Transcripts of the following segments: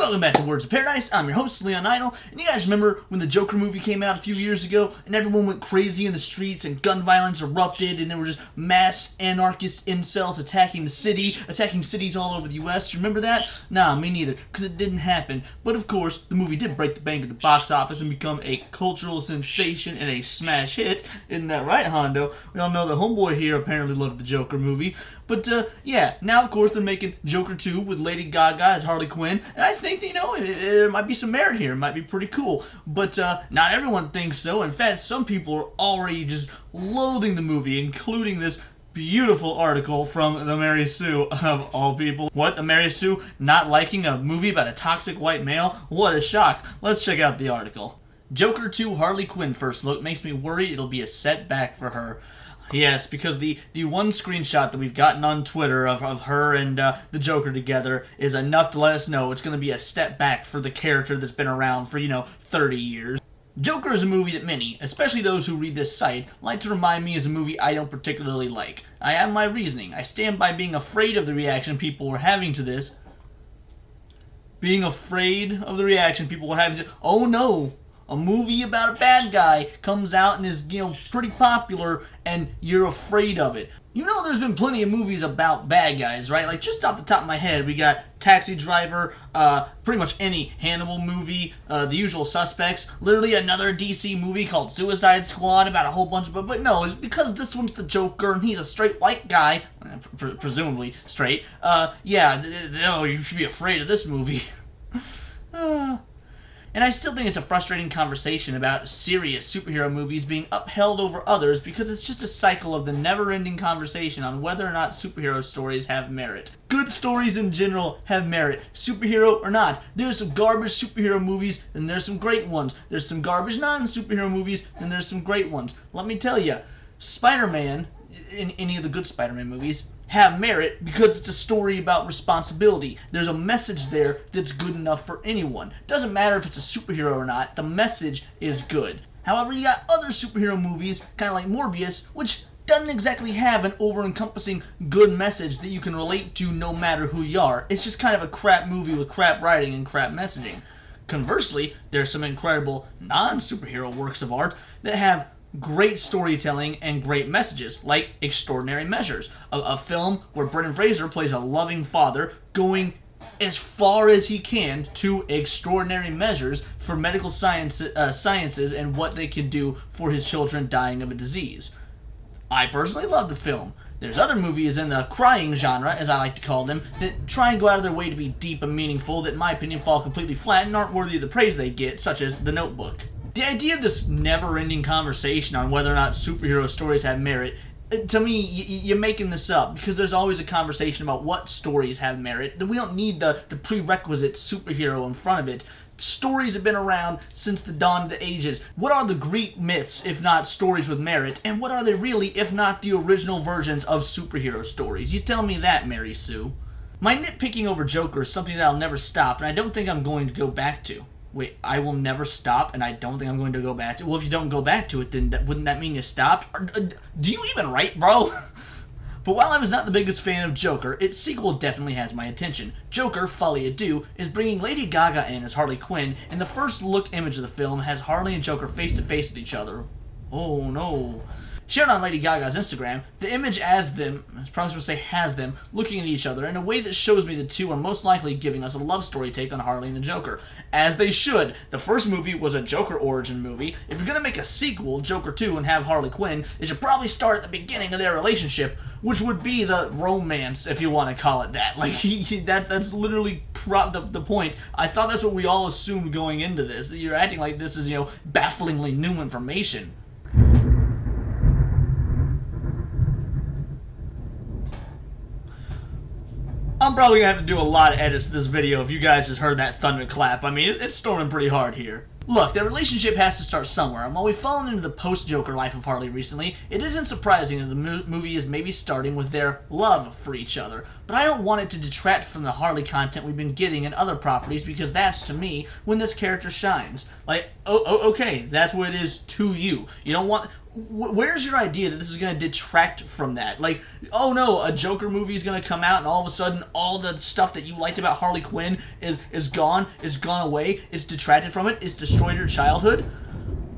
Welcome back to Words of Paradise. I'm your host, Leon Idle, and you guys remember when the Joker movie came out a few years ago and everyone went crazy in the streets and gun violence erupted and there were just mass anarchist incels attacking cities all over the US? You remember that? Nah, me neither, because it didn't happen. But of course, the movie did break the bank at the box office and become a cultural sensation and a smash hit. Isn't that right, Hondo? We all know the homeboy here apparently loved the Joker movie. But yeah, now of course they're making Joker 2 with Lady Gaga as Harley Quinn, and I think, there might be some merit here. It might be pretty cool. But not everyone thinks so. In fact, some people are already just loathing the movie, including this beautiful article from the Mary Sue, of all people. What, the Mary Sue not liking a movie about a toxic white male? What a shock. Let's check out the article. Joker 2 Harley Quinn first look makes me worry it'll be a setback for her. Yes, because the one screenshot that we've gotten on Twitter of her and the Joker together is enough to let us know it's going to be a step back for the character that's been around for, 30 years. Joker is a movie that many, especially those who read this site, like to remind me is a movie I don't particularly like. I have my reasoning. I stand by being afraid of the reaction people were having to this. Oh no! A movie about a bad guy comes out and is, pretty popular, and you're afraid of it. There's been plenty of movies about bad guys, right? Like, just off the top of my head, we got Taxi Driver, pretty much any Hannibal movie, The Usual Suspects, literally another DC movie called Suicide Squad about a whole bunch of... But no, it's because this one's the Joker, and he's a straight white guy, presumably straight. You should be afraid of this movie. And I still think it's a frustrating conversation about serious superhero movies being upheld over others because it's just a cycle of the never-ending conversation on whether or not superhero stories have merit. Good stories in general have merit, superhero or not. There's some garbage superhero movies, and there's some great ones. There's some garbage non-superhero movies, and there's some great ones. Let me tell you, Spider-Man, in any of the good Spider-Man movies, have merit because it's a story about responsibility. There's a message there that's good enough for anyone. Doesn't matter if it's a superhero or not, the message is good. However, you got other superhero movies, kind of like Morbius, which doesn't exactly have an over-encompassing good message that you can relate to no matter who you are. It's just kind of a crap movie with crap writing and crap messaging. Conversely, there's some incredible non-superhero works of art that have great storytelling and great messages, like Extraordinary Measures, a film where Brendan Fraser plays a loving father going as far as he can to extraordinary measures for medical sciences and what they can do for his children dying of a disease. I personally love the film. There's other movies in the crying genre, as I like to call them, that try and go out of their way to be deep and meaningful that in my opinion fall completely flat and aren't worthy of the praise they get, such as The Notebook. The idea of this never-ending conversation on whether or not superhero stories have merit, to me, you're making this up because there's always a conversation about what stories have merit. We don't need the prerequisite superhero in front of it. Stories have been around since the dawn of the ages. What are the Greek myths if not stories with merit? And what are they really if not the original versions of superhero stories? You tell me that, Mary Sue. My nitpicking over Joker is something that I'll never stop, and I don't think I'm going to go back to. Wait, I will never stop, and I don't think I'm going to go back to it. Well, if you don't go back to it, then wouldn't that mean you stopped? Do you even write, bro? But while I was not the biggest fan of Joker, its sequel definitely has my attention. Joker, Folie à Deux, is bringing Lady Gaga in as Harley Quinn, and the first look image of the film has Harley and Joker face-to-face with each other. Oh no. Shared on Lady Gaga's Instagram, the image has them looking at each other in a way that shows me the two are most likely giving us a love story take on Harley and the Joker. As they should. The first movie was a Joker origin movie. If you're gonna make a sequel, Joker 2, and have Harley Quinn, they should probably start at the beginning of their relationship, which would be the romance, if you want to call it that. Like, that's literally the point. I thought that's what we all assumed going into this, that you're acting like this is, bafflingly new information. I'm probably going to have to do a lot of edits to this video if you guys just heard that thunderclap. I mean, it's storming pretty hard here. Look, their relationship has to start somewhere, and while we've fallen into the post-Joker life of Harley recently, it isn't surprising that the movie is maybe starting with their love for each other. But I don't want it to detract from the Harley content we've been getting in other properties, because that's, to me, when this character shines. Like, okay, that's what it is to you. You don't want... where's your idea that this is going to detract from that? Like, oh no, a Joker movie is going to come out and all of a sudden all the stuff that you liked about Harley Quinn is gone away, it's detracted from it, it's destroyed your childhood?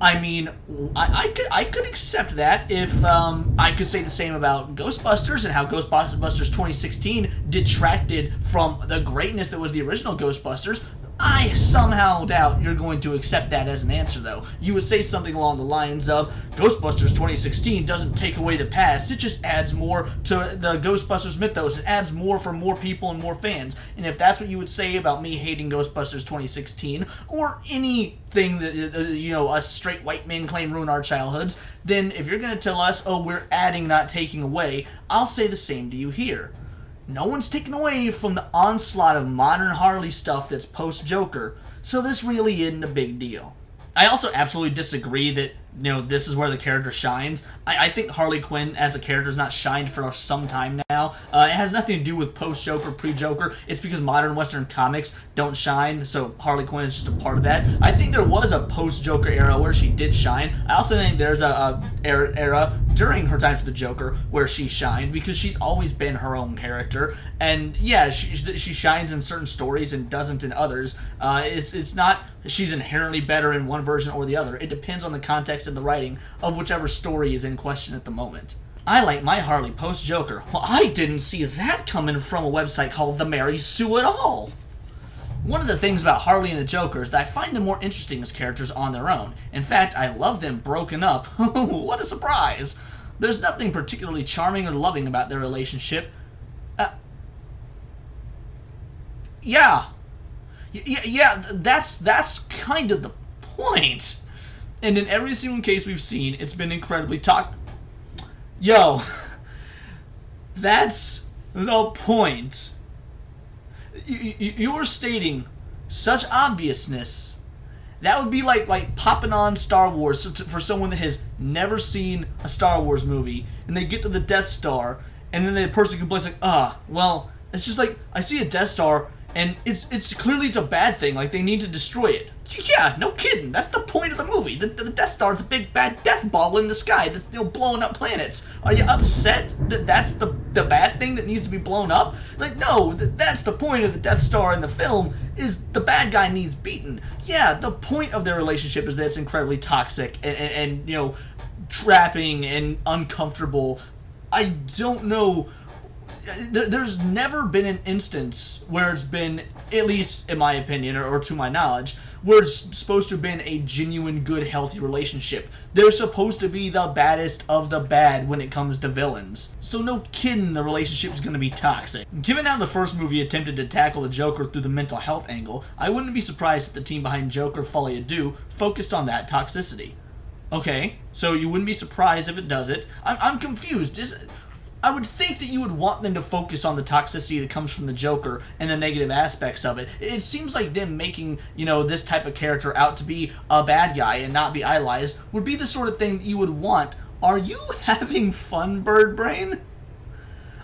I mean, I could accept that if I could say the same about Ghostbusters and how Ghostbusters 2016 detracted from the greatness that was the original Ghostbusters. I somehow doubt you're going to accept that as an answer, though. You would say something along the lines of, Ghostbusters 2016 doesn't take away the past, it just adds more to the Ghostbusters mythos. It adds more for more people and more fans. And if that's what you would say about me hating Ghostbusters 2016, or anything that, us straight white men claim ruin our childhoods, then if you're going to tell us, oh, we're adding, not taking away, I'll say the same to you here. No one's taken away from the onslaught of modern Harley stuff that's post-Joker, so this really isn't a big deal. I also absolutely disagree that, this is where the character shines. I think Harley Quinn as a character has not shined for some time now. It has nothing to do with post-Joker, pre-Joker. It's because modern Western comics don't shine, so Harley Quinn is just a part of that. I think there was a post-Joker era where she did shine. I also think there's a era during her time for the Joker where she shined, because she's always been her own character. And yeah, she shines in certain stories and doesn't in others. It's not she's inherently better in one version or the other. It depends on the context and the writing of whichever story is in question at the moment. I like my Harley post-Joker. Well, I didn't see that coming from a website called The Mary Sue at all. One of the things about Harley and the Joker is that I find them more interesting as characters on their own. In fact, I love them broken up. What a surprise! There's nothing particularly charming or loving about their relationship. Yeah, that's kind of the point. And in every single case we've seen, it's been incredibly Yo, that's the point. You're stating such obviousness. That would be like popping on Star Wars for someone that has never seen a Star Wars movie, and they get to the Death Star, and then the person complains like, well, it's just like, I see a Death Star, and it's clearly a bad thing, like they need to destroy it. Yeah, no kidding. That's the point of the movie. The Death Star is a big bad death ball in the sky that's blowing up planets. Are you upset that that's the bad thing that needs to be blown up? Like, no, that's the point of the Death Star in the film, is the bad guy needs beaten. Yeah, the point of their relationship is that it's incredibly toxic and trapping and uncomfortable. I don't know. There's never been an instance where it's been, at least in my opinion, or to my knowledge, where it's supposed to have been a genuine, good, healthy relationship. They're supposed to be the baddest of the bad when it comes to villains. So no kidding the relationship is going to be toxic. Given how the first movie attempted to tackle the Joker through the mental health angle, I wouldn't be surprised if the team behind Joker Folie à Deux focused on that toxicity. Okay, so you wouldn't be surprised if it does it. I'm confused. I would think that you would want them to focus on the toxicity that comes from the Joker and the negative aspects of it. It seems like them making, this type of character out to be a bad guy and not be idolized would be the sort of thing that you would want. Are you having fun, Bird Brain?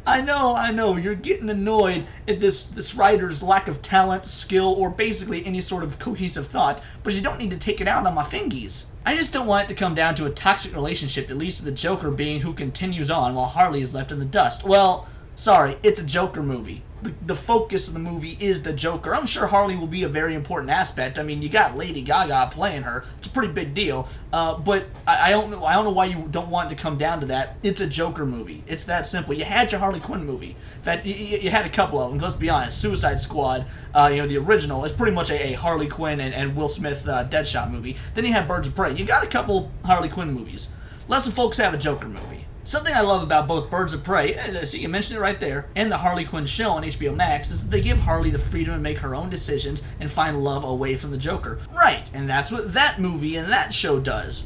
I know, you're getting annoyed at this writer's lack of talent, skill, or basically any sort of cohesive thought, but you don't need to take it out on my fingies. I just don't want it to come down to a toxic relationship that leads to the Joker being who continues on while Harley is left in the dust. Well, sorry, it's a Joker movie. The focus of the movie is the Joker. I'm sure Harley will be a very important aspect. I mean, you got Lady Gaga playing her. It's a pretty big deal. But I don't know why you don't want it to come down to that. It's a Joker movie. It's that simple. You had your Harley Quinn movie. In fact, you had a couple of them. Let's be honest. Suicide Squad, the original, is pretty much a Harley Quinn and Will Smith Deadshot movie. Then you have Birds of Prey. You got a couple Harley Quinn movies. Lesser folks have a Joker movie. Something I love about both Birds of Prey, see, you mentioned it right there, and the Harley Quinn show on HBO Max is that they give Harley the freedom to make her own decisions and find love away from the Joker. Right, and that's what that movie and that show does.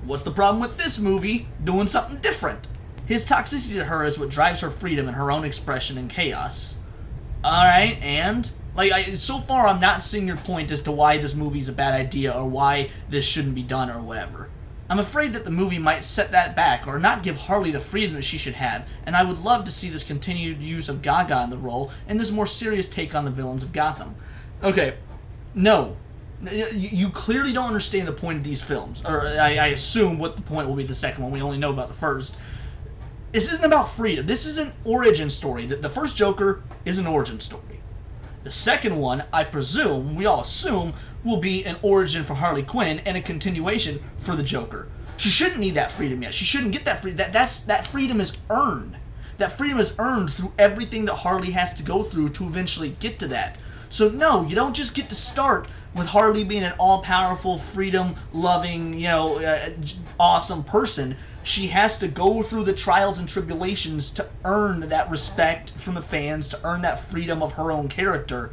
What's the problem with this movie doing something different? His toxicity to her is what drives her freedom and her own expression in chaos. Alright, and? So far I'm not seeing your point as to why this movie's a bad idea or why this shouldn't be done or whatever. I'm afraid that the movie might set that back or not give Harley the freedom that she should have, and I would love to see this continued use of Gaga in the role and this more serious take on the villains of Gotham. Okay, no. You clearly don't understand the point of these films. Or I assume what the point will be the second one. We only know about the first. This isn't about freedom. This is an origin story. The first Joker is an origin story. The second one, I presume, we all assume, will be an origin for Harley Quinn and a continuation for the Joker. She shouldn't need that freedom yet. She shouldn't get that freedom. That freedom is earned. That freedom is earned through everything that Harley has to go through to eventually get to that. So no, you don't just get to start with Harley being an all-powerful, freedom-loving, awesome person. She has to go through the trials and tribulations to earn that respect from the fans, to earn that freedom of her own character.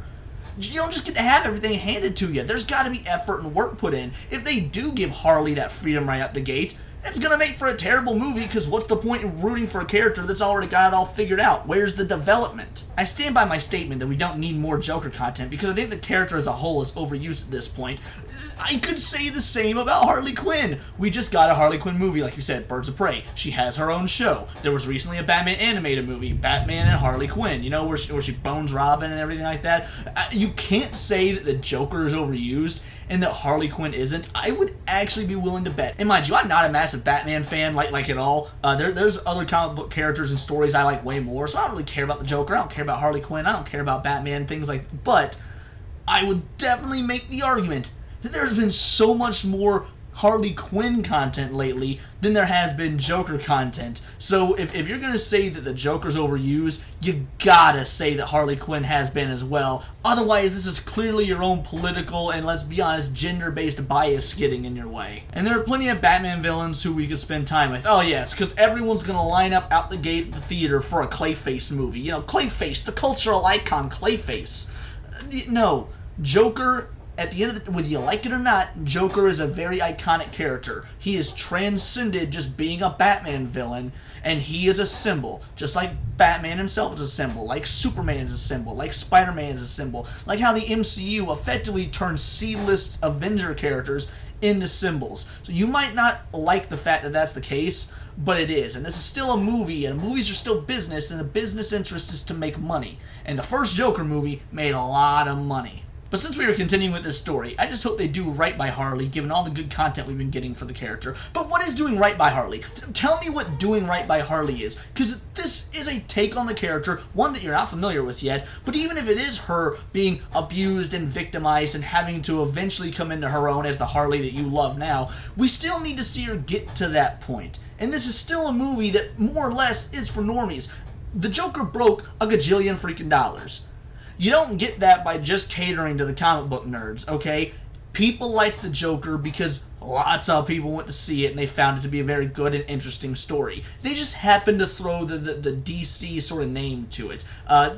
You don't just get to have everything handed to you. There's got to be effort and work put in. If they do give Harley that freedom right out the gate, it's going to make for a terrible movie, because what's the point in rooting for a character that's already got it all figured out? Where's the development? I stand by my statement that we don't need more Joker content, because I think the character as a whole is overused at this point. I could say the same about Harley Quinn. We just got a Harley Quinn movie, like you said, Birds of Prey. She has her own show. There was recently a Batman animated movie, Batman and Harley Quinn, where she bones Robin and everything like that. You can't say that the Joker is overused and that Harley Quinn isn't. I would actually be willing to bet. And mind you, I'm not a massive Batman fan, like at all. There's other comic book characters and stories I like way more, so I don't really care about the Joker. I don't care about Harley Quinn. I don't care about Batman, things like that. But I would definitely make the argument that there's been so much more Harley Quinn content lately than there has been Joker content. So if you're going to say that the Joker's overused, you gotta say that Harley Quinn has been as well. Otherwise, this is clearly your own political and, let's be honest, gender-based bias getting in your way. And there are plenty of Batman villains who we could spend time with. Oh yes, because everyone's going to line up out the gate at the theater for a Clayface movie. Clayface, the cultural icon Clayface. No, Joker, at the end of whether you like it or not, Joker is a very iconic character. He has transcended just being a Batman villain, and he is a symbol. Just like Batman himself is a symbol, like Superman is a symbol, like Spider-Man is a symbol, like how the MCU effectively turns C-list Avenger characters into symbols. So you might not like the fact that that's the case, but it is. And this is still a movie, and movies are still business, and the business interest is to make money. And the first Joker movie made a lot of money. But since we are continuing with this story, I just hope they do right by Harley, given all the good content we've been getting for the character. But what is doing right by Harley? Tell me what doing right by Harley is, because this is a take on the character, one that you're not familiar with yet, but even if it is her being abused and victimized and having to eventually come into her own as the Harley that you love now, we still need to see her get to that point. And this is still a movie that more or less is for normies. The Joker broke a gajillion freaking dollars. You don't get that by just catering to the comic book nerds, okay? People liked the Joker because lots of people went to see it and they found it to be a very good and interesting story. They just happened to throw the DC sort of name to it.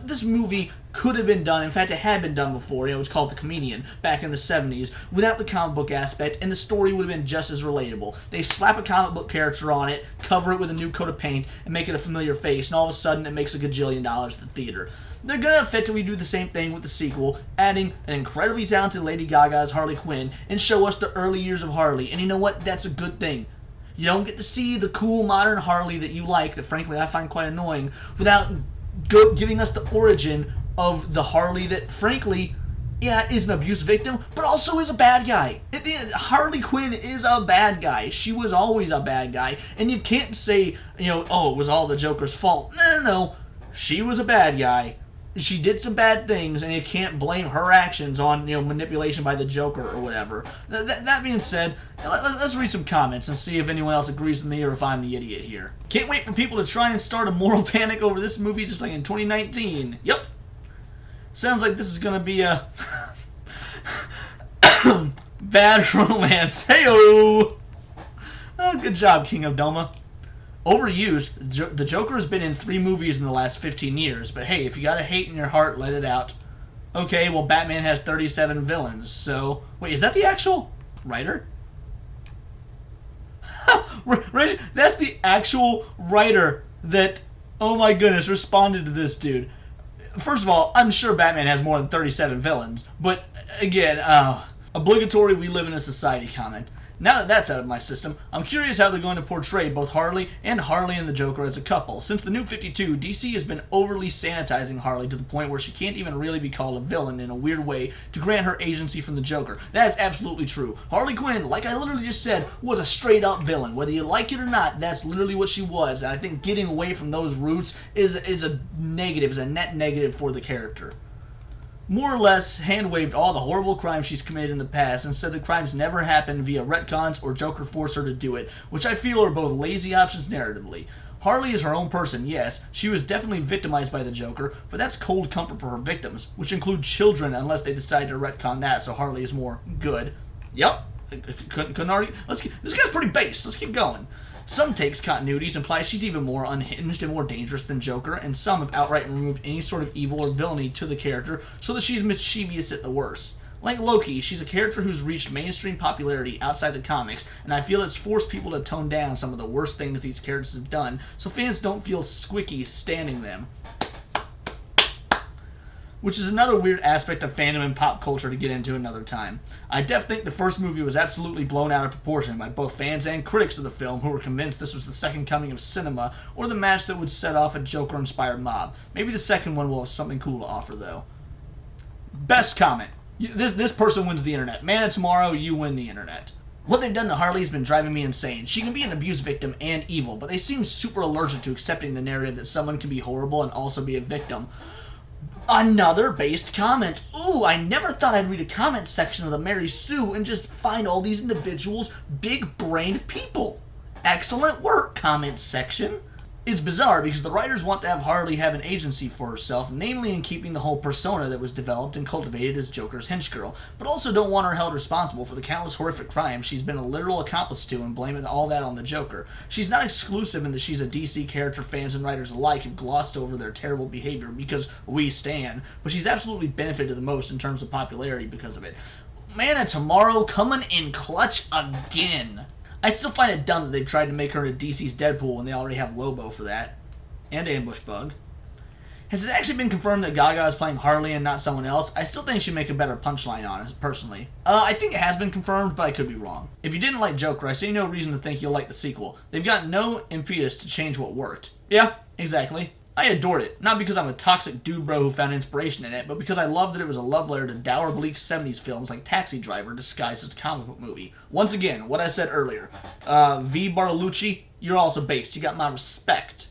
This movie could have been done, in fact it had been done before, it was called The Comedian, back in the 70s, without the comic book aspect, and the story would have been just as relatable. They slap a comic book character on it, cover it with a new coat of paint, and make it a familiar face, and all of a sudden it makes a gajillion dollars at the theater. They're going to effectively do the same thing with the sequel, adding an incredibly talented Lady Gaga as Harley Quinn, and show us the early years of Harley. And you know what? That's a good thing. You don't get to see the cool modern Harley that you like, that frankly I find quite annoying, without giving us the origin of the Harley that frankly, yeah, is an abuse victim, but also is a bad guy. Harley Quinn is a bad guy. She was always a bad guy. And you can't say, oh, it was all the Joker's fault. No. She was a bad guy. She did some bad things, and you can't blame her actions on, manipulation by the Joker or whatever. That being said, let's read some comments and see if anyone else agrees with me or if I'm the idiot here. Can't wait for people to try and start a moral panic over this movie just like in 2019. Yep. Sounds like this is going to be a bad romance. Hey-o! Oh, good job, King of Doma. Overused, the Joker has been in 3 movies in the last 15 years, but hey, if you got a hate in your heart, let it out. Okay, well, Batman has 37 villains, so... Wait, is that the actual writer? That's the actual writer that, oh my goodness, responded to this dude. First of all, I'm sure Batman has more than 37 villains, but again, obligatory we live in a society comment. Now that that's out of my system, I'm curious how they're going to portray both Harley and Harley and the Joker as a couple. Since the New 52, DC has been overly sanitizing Harley to the point where she can't even really be called a villain in a weird way to grant her agency from the Joker. That is absolutely true. Harley Quinn, like I literally just said, was a straight up villain. Whether you like it or not, that's literally what she was. And I think getting away from those roots is a negative, is a net negative for the character. More or less hand-waved all the horrible crimes she's committed in the past and said the crimes never happened via retcons or Joker forced her to do it, which I feel are both lazy options narratively. Harley is her own person, yes. She was definitely victimized by the Joker, but that's cold comfort for her victims, which include children unless they decide to retcon that, so Harley is more good. Yep. Couldn't argue. This guy's pretty base. Let's keep going. Some takes continuities imply she's even more unhinged and more dangerous than Joker, and some have outright removed any sort of evil or villainy to the character so that she's mischievous at the worst. Like Loki, she's a character who's reached mainstream popularity outside the comics, and I feel it's forced people to tone down some of the worst things these characters have done so fans don't feel squicky standing them. Which is another weird aspect of fandom and pop culture to get into another time. I think the first movie was absolutely blown out of proportion by both fans and critics of the film who were convinced this was the second coming of cinema or the match that would set off a Joker-inspired mob. Maybe the second one will have something cool to offer, though. Best comment. This person wins the internet. Man of tomorrow, you win the internet. What they've done to Harley has been driving me insane. She can be an abuse victim and evil, but they seem super allergic to accepting the narrative that someone can be horrible and also be a victim. Another based comment. Ooh, I never thought I'd read a comment section of the Mary Sue and just find all these individuals big-brained people. Excellent work, comment section. It's bizarre because the writers want to have Harley have an agency for herself, namely in keeping the whole persona that was developed and cultivated as Joker's hench girl, but also don't want her held responsible for the countless horrific crimes she's been a literal accomplice to and blaming all that on the Joker. She's not exclusive in that she's a DC character fans and writers alike have glossed over their terrible behavior because we stan, but she's absolutely benefited the most in terms of popularity because of it. Man of Tomorrow coming in clutch again. I still find it dumb that they tried to make her into DC's Deadpool when they already have Lobo for that. And Ambush Bug. Has it actually been confirmed that Gaga is playing Harley and not someone else? I still think she'd make a better punchline on it, personally. I think it has been confirmed, but I could be wrong. If you didn't like Joker, I see no reason to think you'll like the sequel. They've got no impetus to change what worked. Yeah, exactly. I adored it, not because I'm a toxic dude bro who found inspiration in it, but because I loved that it was a love letter to dour, bleak 70s films like Taxi Driver disguised as a comic book movie. Once again, what I said earlier, V. Bartolucci, you're also based. You got my respect.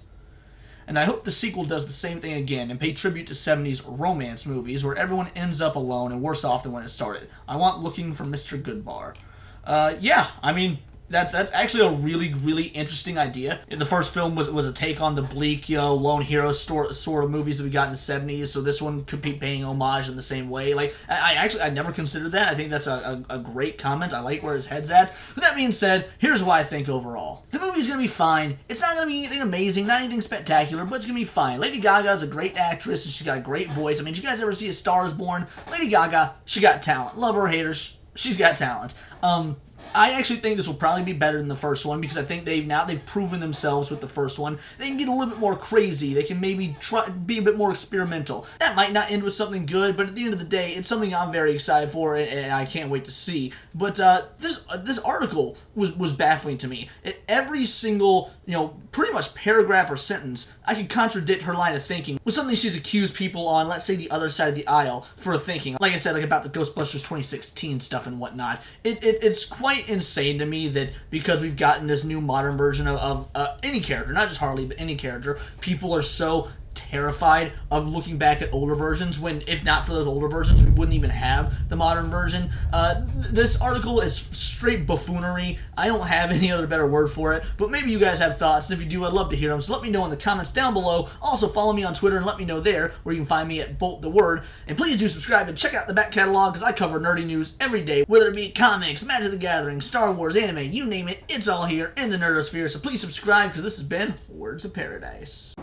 And I hope the sequel does the same thing again and pay tribute to 70s romance movies where everyone ends up alone and worse off than when it started. I want Looking for Mr. Goodbar. Yeah, I mean, that's actually a really, really interesting idea. The first film was a take on the bleak, lone hero sort of movies that we got in the 70s, so this one could be paying homage in the same way. Like, I never considered that. I think that's a great comment. I like where his head's at. With that being said, here's what I think overall. The movie's gonna be fine. It's not gonna be anything amazing, not anything spectacular, but it's gonna be fine. Lady Gaga's a great actress, and she's got a great voice. I mean, did you guys ever see A Star Is Born? Lady Gaga, she got talent. Love her or hate her, she's got talent. I actually think this will probably be better than the first one because I think they've proven themselves with the first one. They can get a little bit more crazy. They can maybe be a bit more experimental. That might not end with something good, but at the end of the day, it's something I'm very excited for and I can't wait to see. But this article was baffling to me. Every single, pretty much paragraph or sentence, I could contradict her line of thinking with something she's accused people on, let's say, the other side of the aisle for thinking. Like I said, like about the Ghostbusters 2016 stuff and whatnot. It's quite insane to me that because we've gotten this new modern version of any character, not just Harley, but any character, people are so terrified of looking back at older versions when, if not for those older versions, we wouldn't even have the modern version. This article is straight buffoonery. I don't have any other better word for it, but maybe you guys have thoughts, and if you do, I'd love to hear them, so let me know in the comments down below. Also, follow me on Twitter and let me know there, where you can find me at Bolt the Word, and please do subscribe and check out the back catalog, because I cover nerdy news every day, whether it be comics, Magic the Gathering, Star Wars, anime, you name it, it's all here in the nerdosphere, so please subscribe, because this has been Words of Paradise.